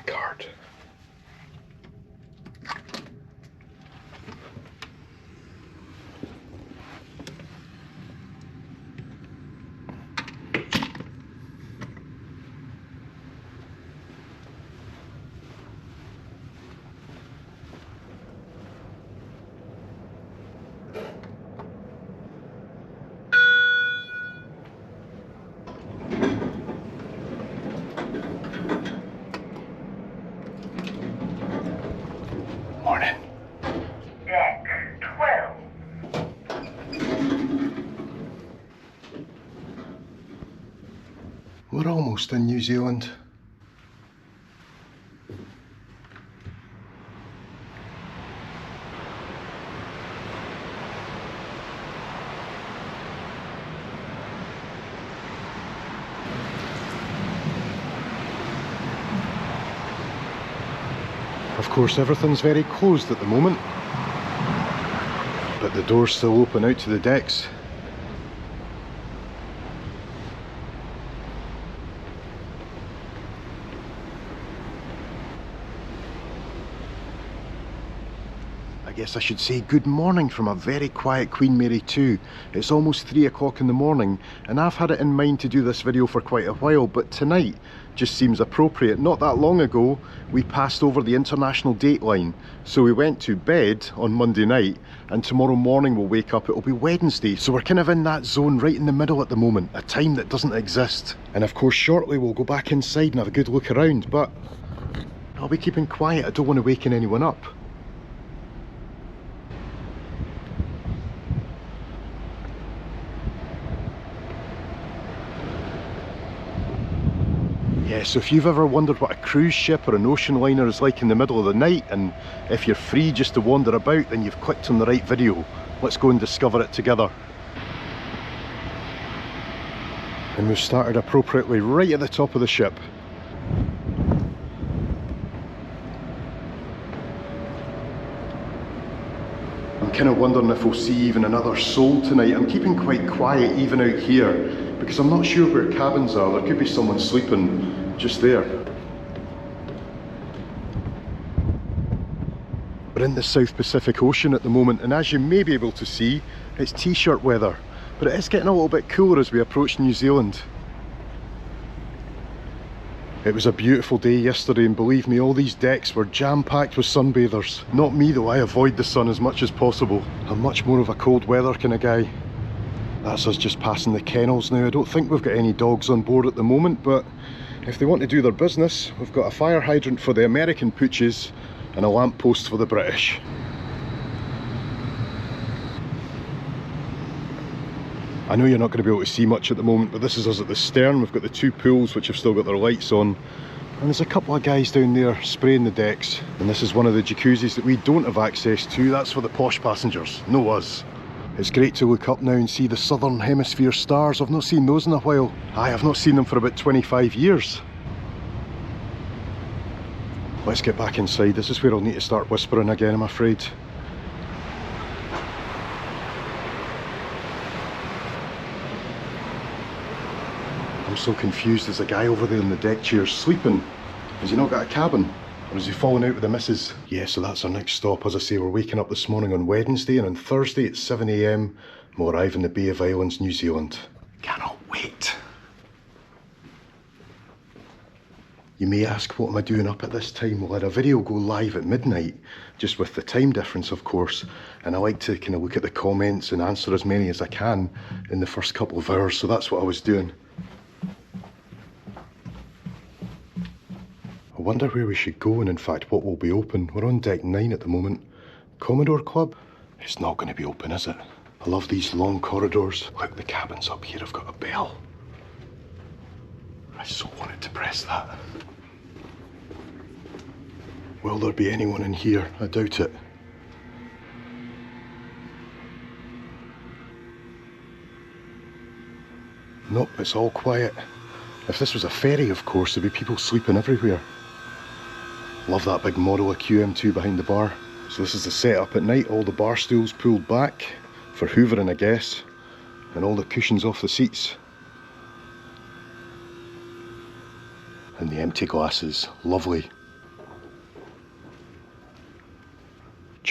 card. Morning. Deck 12. We're almost in New Zealand. Of course, everything's very closed at the moment, but the door's still open out to the decks. I guess I should say good morning from a very quiet Queen Mary 2. It's almost 3 o'clock in the morning, and I've had it in mind to do this video for quite a while, but tonight just seems appropriate. Not that long ago, we passed over the international date line, so we went to bed on Monday night, and tomorrow morning we'll wake up, it'll be Wednesday, so we're kind of in that zone right in the middle at the moment, a time that doesn't exist. And of course, shortly we'll go back inside and have a good look around, but I'll be keeping quiet, I don't want to waken anyone up. Yeah, so if you've ever wondered what a cruise ship or an ocean liner is like in the middle of the night, and if you're free just to wander about, then you've clicked on the right video. Let's go and discover it together. And we've started appropriately right at the top of the ship. I'm kind of wondering if we'll see even another soul tonight. I'm keeping quite quiet even out here, because I'm not sure where cabins are. There could be someone sleeping just there. We're in the South Pacific Ocean at the moment, and as you may be able to see, it's t-shirt weather, but it is getting a little bit cooler as we approach New Zealand. It was a beautiful day yesterday, and believe me, all these decks were jam-packed with sunbathers. Not me though, I avoid the sun as much as possible. I'm much more of a cold weather kind of guy. That's us just passing the kennels now. I don't think we've got any dogs on board at the moment, but if they want to do their business, we've got a fire hydrant for the American pooches and a lamp post for the British. I know you're not going to be able to see much at the moment, but this is us at the stern. We've got the two pools which have still got their lights on, and there's a couple of guys down there spraying the decks, and this is one of the jacuzzis that we don't have access to. That's for the posh passengers, no us. It's great to look up now and see the southern hemisphere stars. I've not seen those in a while. I've not seen them for about 25 years. Let's get back inside. This is where I'll need to start whispering again, I'm afraid. I'm so confused. There's a guy over there in the deck chair sleeping. Has he not got a cabin? Or is he falling out with the missus? Yeah, so that's our next stop. As I say, we're waking up this morning on Wednesday, and on Thursday at 7 AM, we'll arrive in the Bay of Islands, New Zealand. Cannot wait. You may ask, what am I doing up at this time? Well, I had a video go live at midnight, just with the time difference, of course, and I like to kind of look at the comments and answer as many as I can in the first couple of hours, so that's what I was doing. I wonder where we should go, and in fact what will be open. We're on deck 9 at the moment. Commodore Club? It's not going to be open, is it? I love these long corridors. Look, the cabin's up here. I've got a bell. I so wanted to press that. Will there be anyone in here? I doubt it. Nope, it's all quiet. If this was a ferry, of course, there'd be people sleeping everywhere. Love that big model of QM2 behind the bar. So this is the setup at night. All the bar stools pulled back for hoovering, I guess, and all the cushions off the seats. And the empty glasses, lovely.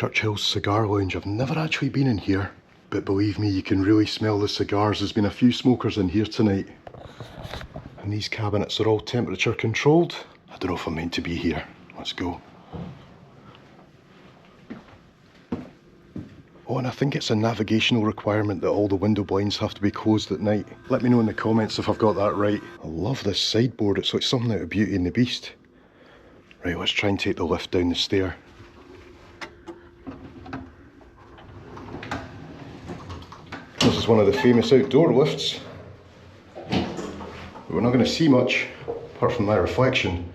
Churchill's Cigar Lounge. I've never actually been in here, but believe me, you can really smell the cigars. There's been a few smokers in here tonight. And these cabinets are all temperature controlled. I don't know if I'm meant to be here. Let's go. Oh, and I think it's a navigational requirement that all the window blinds have to be closed at night. Let me know in the comments if I've got that right. I love this sideboard. It's like something out of Beauty and the Beast. Right, let's try and take the lift down the stair. This is one of the famous outdoor lifts. But we're not going to see much, apart from my reflection.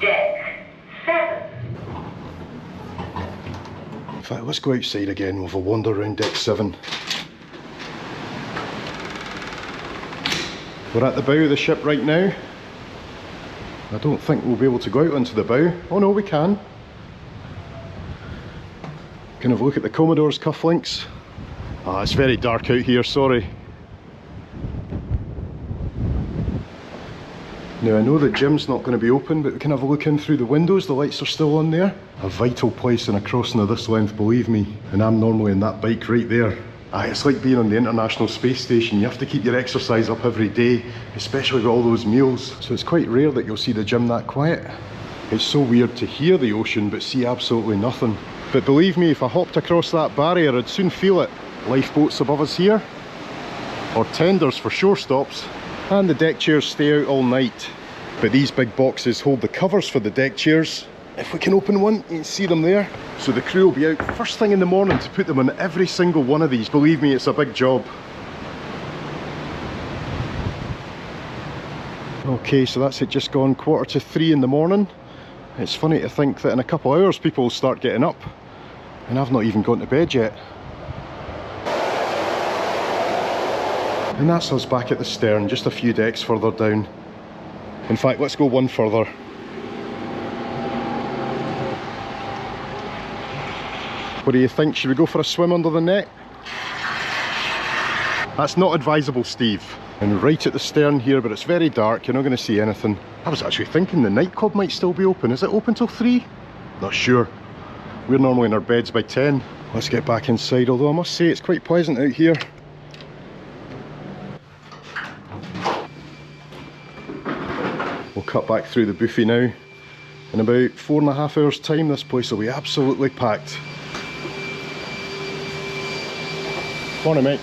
Deck 7. In fact, let's go outside again. We'll have a wander around deck 7. We're at the bow of the ship right now. I don't think we'll be able to go out onto the bow. Oh no, we can. Kind of look at the Commodore's cufflinks. Ah, it's very dark out here, sorry. Now I know the gym's not going to be open, but we can have a look in through the windows. The lights are still on there. A vital place in a crossing of this length, believe me. And I'm normally on that bike right there. It's like being on the International Space Station. You have to keep your exercise up every day, especially with all those meals. So it's quite rare that you'll see the gym that quiet. It's so weird to hear the ocean but see absolutely nothing. But believe me, if I hopped across that barrier, I'd soon feel it. Lifeboats above us here, or tenders for shore stops, and the deck chairs stay out all night. But these big boxes hold the covers for the deck chairs. If we can open one, you can see them there. So the crew will be out first thing in the morning to put them on every single one of these. Believe me, it's a big job. Okay, so that's it, just gone 2:45 in the morning. It's funny to think that in a couple of hours people will start getting up, and I've not even gone to bed yet. And that's us back at the stern, just a few decks further down. In fact, let's go one further. What do you think? Should we go for a swim under the net? That's not advisable, Steve. And right at the stern here, but it's very dark, you're not going to see anything. I was actually thinking the nightclub might still be open. Is it open till 3? Not sure. We're normally in our beds by 10. Let's get back inside, although I must say it's quite pleasant out here. We'll cut back through the buffet now. In about 4.5 hours time, this place will be absolutely packed. Morning, mate.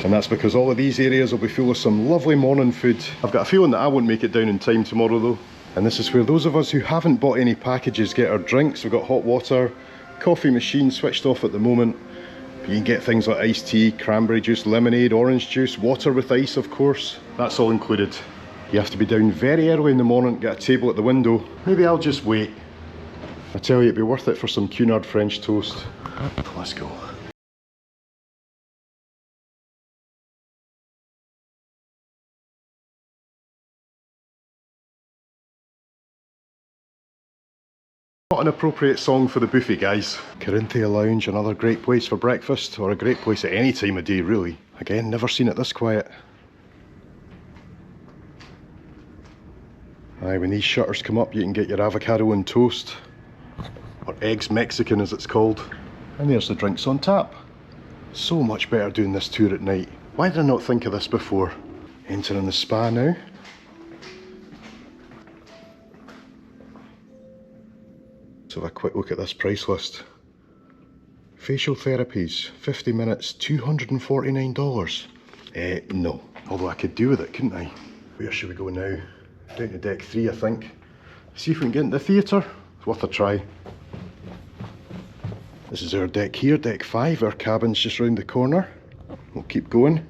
And that's because all of these areas will be full of some lovely morning food. I've got a feeling that I won't make it down in time tomorrow though. And this is where those of us who haven't bought any packages get our drinks. We've got hot water, coffee machine switched off at the moment. You can get things like iced tea, cranberry juice, lemonade, orange juice, water with ice of course. That's all included. You have to be down very early in the morning to get a table at the window. Maybe I'll just wait. I tell you, it'd be worth it for some Cunard French toast. Let's go. Not an appropriate song for the buffet, guys. Corinthia Lounge, another great place for breakfast, or a great place at any time of day, really. Again, never seen it this quiet. Aye, when these shutters come up, you can get your avocado and toast, or eggs Mexican as it's called. And there's the drinks on tap. So much better doing this tour at night. Why did I not think of this before? Entering the spa now. Let's have a quick look at this price list. Facial therapies, 50 minutes, $249. No. Although I could do with it, couldn't I? Where should we go now? Down to deck 3, I think. See if we can get into the theatre. It's worth a try. This is our deck here, deck 5. Our cabin's just round the corner. We'll keep going.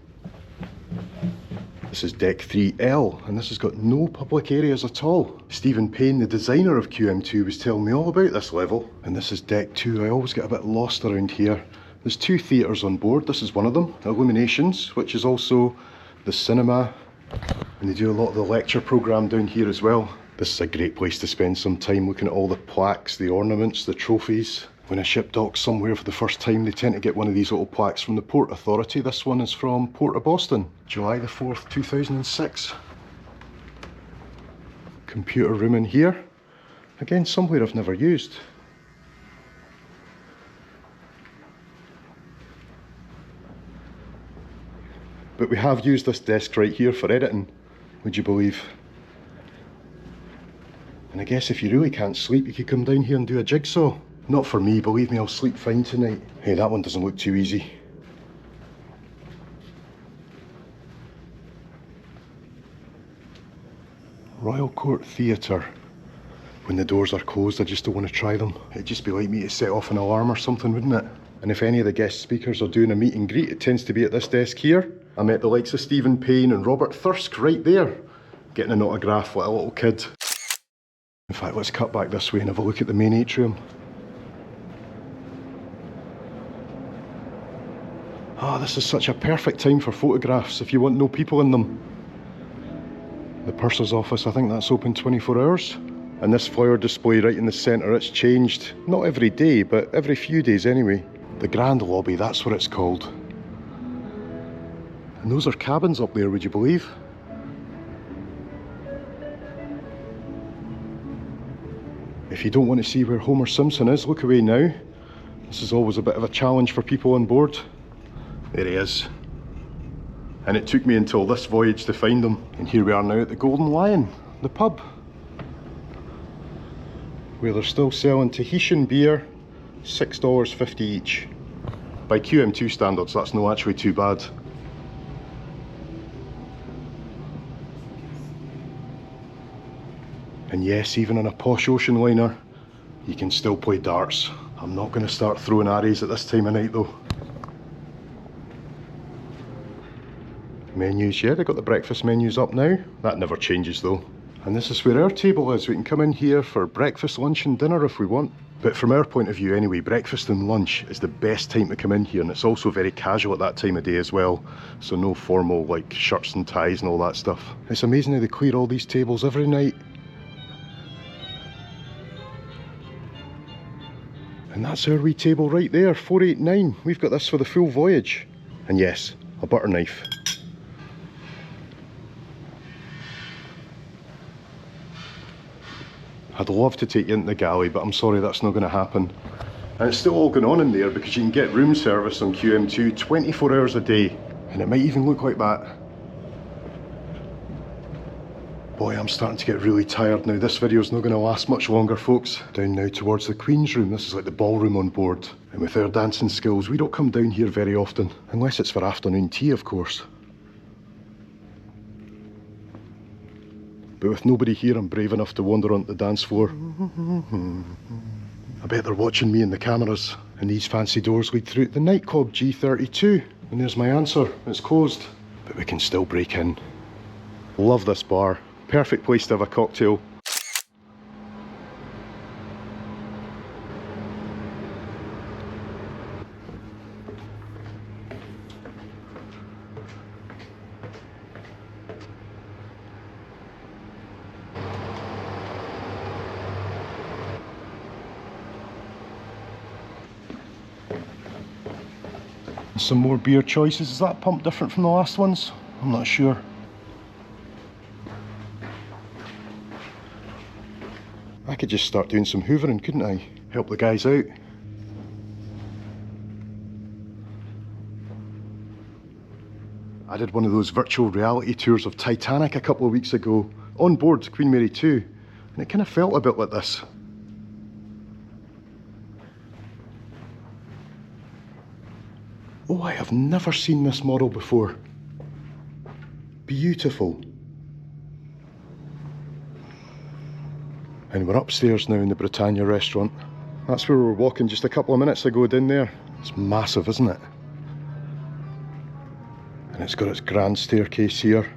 This is deck 3L, and this has got no public areas at all. Stephen Payne, the designer of QM2, was telling me all about this level. And this is deck 2. I always get a bit lost around here. There's 2 theatres on board. This is one of them, Illuminations, which is also the cinema. And they do a lot of the lecture programme down here as well. This is a great place to spend some time looking at all the plaques, the ornaments, the trophies. When a ship docks somewhere for the first time, they tend to get one of these little plaques from the Port Authority. This one is from Port of Boston, July the 4th, 2006. Computer room in here. Again, somewhere I've never used. But we have used this desk right here for editing, would you believe? And I guess if you really can't sleep, you could come down here and do a jigsaw. Not for me, believe me, I'll sleep fine tonight. Hey, that one doesn't look too easy. Royal Court Theatre. When the doors are closed, I just don't want to try them. It'd just be like me to set off an alarm or something, wouldn't it? And if any of the guest speakers are doing a meet and greet, it tends to be at this desk here. I met the likes of Stephen Payne and Robert Thirsk right there, getting an autograph like a little kid. In fact, let's cut back this way and have a look at the main atrium. Ah, this is such a perfect time for photographs if you want no people in them. The purser's office, I think that's open 24 hours. And this flower display right in the centre, it's changed. Not every day, but every few days anyway. The Grand Lobby, that's what it's called. And those are cabins up there, would you believe? If you don't want to see where Homer Simpson is, look away now. This is always a bit of a challenge for people on board. There he is. And it took me until this voyage to find him. And here we are now at the Golden Lion, the pub, where they're still selling Tahitian beer, $6.50 each. By QM2 standards, that's not actually too bad. And yes, even on a posh ocean liner, you can still play darts. I'm not going to start throwing arrows at this time of night though. Menus, yeah, they got the breakfast menus up now. That never changes though. And this is where our table is. We can come in here for breakfast, lunch and dinner if we want. But from our point of view anyway, breakfast and lunch is the best time to come in here, and it's also very casual at that time of day as well. So no formal like shirts and ties and all that stuff. It's amazing how they clear all these tables every night. And that's our wee table right there, 489. We've got this for the full voyage. And yes, a butter knife. I'd love to take you into the galley, but I'm sorry, that's not going to happen. And it's still all going on in there because you can get room service on QM2 24 hours a day. And it might even look like that. Boy, I'm starting to get really tired now. This video's not going to last much longer, folks. Down now towards the Queen's room. This is like the ballroom on board. And with our dancing skills, we don't come down here very often. Unless it's for afternoon tea, of course. But with nobody here, I'm brave enough to wander onto the dance floor. I bet they're watching me in the cameras. And these fancy doors lead through to the nightclub G32. And there's my answer. It's closed. But we can still break in. Love this bar. Perfect place to have a cocktail. Some more beer choices. Is that pump different from the last ones? I'm not sure. I could just start doing some hoovering, couldn't I? Help the guys out. I did one of those virtual reality tours of Titanic a couple of weeks ago on board Queen Mary 2, and it kind of felt a bit like this. Oh, I have never seen this model before. Beautiful. And we're upstairs now in the Britannia restaurant. That's where we were walking just a couple of minutes ago down there. It's massive, isn't it? And it's got its grand staircase here.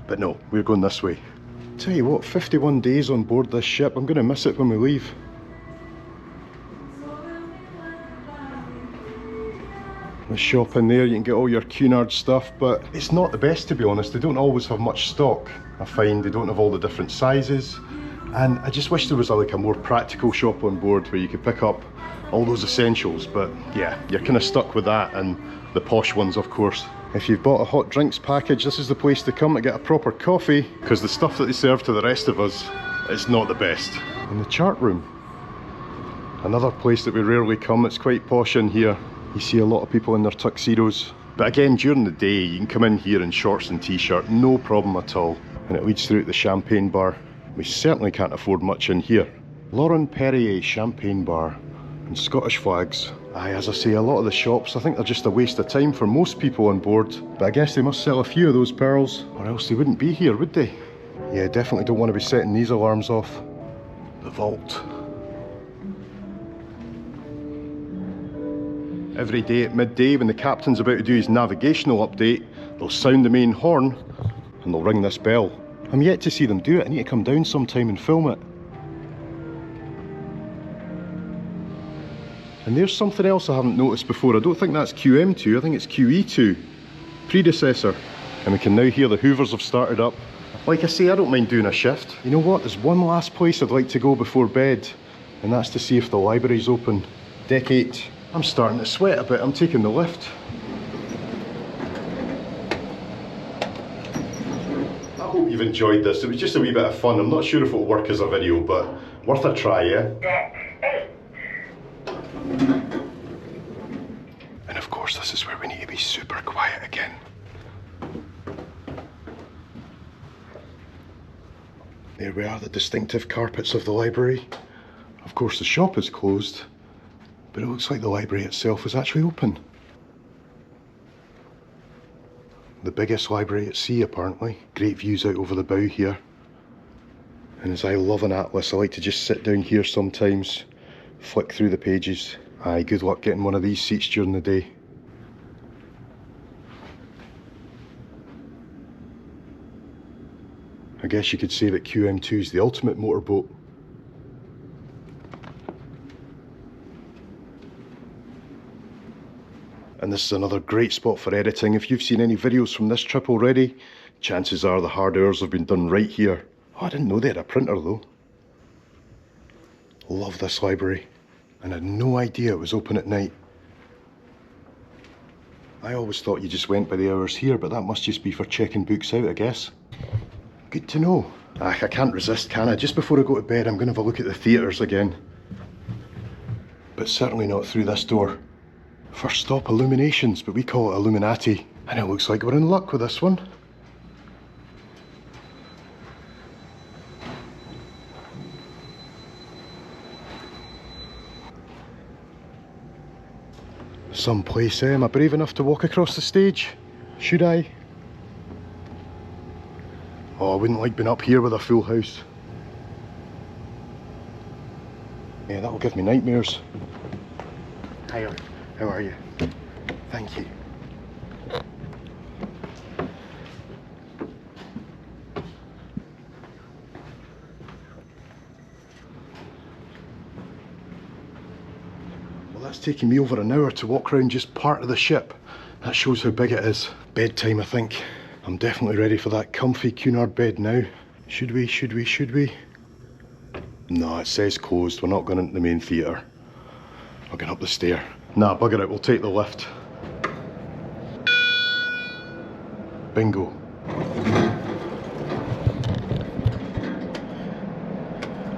But no, we're going this way. Tell you what, 51 days on board this ship. I'm going to miss it when we leave. The shop in there, you can get all your Cunard stuff, but it's not the best, to be honest. They don't always have much stock. I find they don't have all the different sizes, and I just wish there was like a more practical shop on board where you could pick up all those essentials. But yeah, you're kind of stuck with that, and The posh ones, of course. If you've bought a hot drinks package, this is the place to come to get a proper coffee, because the stuff that they serve to the rest of us is not the best. And the chart room. Another place that we rarely come. It's quite posh in here. You see a lot of people in their tuxedos. But again, during the day, you can come in here in shorts and t-shirt, no problem at all. And it leads through to the champagne bar. We certainly can't afford much in here. Laurent Perrier champagne bar and Scottish flags. Aye, as I say, a lot of the shops, I think they're just a waste of time for most people on board. But I guess they must sell a few of those pearls, or else they wouldn't be here, would they? Yeah, definitely don't want to be setting these alarms off. The vault. Every day at midday, when the captain's about to do his navigational update, they'll sound the main horn and they'll ring this bell. I'm yet to see them do it. I need to come down sometime and film it. And there's something else I haven't noticed before. I don't think that's QM2, I think it's QE2, predecessor. And we can now hear the hoovers have started up. Like I say, I don't mind doing a shift. You know what, there's one last place I'd like to go before bed, and that's to see if the library's open. Deck 8. I'm starting to sweat a bit, I'm taking the lift. I hope you've enjoyed this. It was just a wee bit of fun. I'm not sure if it'll work as a video, but worth a try, yeah? Deck 8. And of course, this is where we need to be super quiet again. There we are, the distinctive carpets of the library. Of course, the shop is closed, but it looks like the library itself is actually open. The biggest library at sea, apparently. Great views out over the bow here. And as I love an atlas, I like to just sit down here sometimes, flick through the pages. Aye, good luck getting one of these seats during the day. I guess you could say that QM2 is the ultimate motorboat. And this is another great spot for editing. If you've seen any videos from this trip already, chances are the hard hours have been done right here. Oh, I didn't know they had a printer though. Love this library. And I had no idea it was open at night. I always thought you just went by the hours here, but that must just be for checking books out, I guess. Good to know. I can't resist, can I? Just before I go to bed, I'm going to have a look at the theatres again. But certainly not through this door. First stop, Illuminations, but we call it Illuminati. And it looks like we're in luck with this one. Someplace, am I brave enough to walk across the stage? Should I? Oh, I wouldn't like being up here with a full house. Yeah, that'll give me nightmares. Hi, how are you? Thank you. Well, that's taking me over an hour to walk around just part of the ship. That shows how big it is. Bedtime, I think. I'm definitely ready for that comfy Cunard bed now. Should we? No, it says closed. We're not going into the main theatre. We're going up the stair. Nah, bugger it, we'll take the lift. Bingo.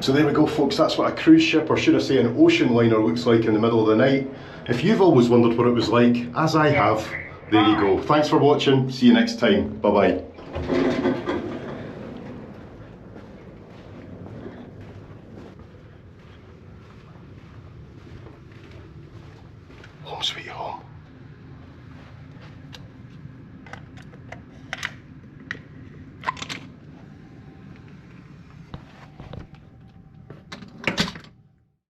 So there we go, folks, that's what a cruise ship, or should I say an ocean liner, looks like in the middle of the night. If you've always wondered what it was like, as I have, there you go. Thanks for watching, see you next time, bye bye. Home sweet home.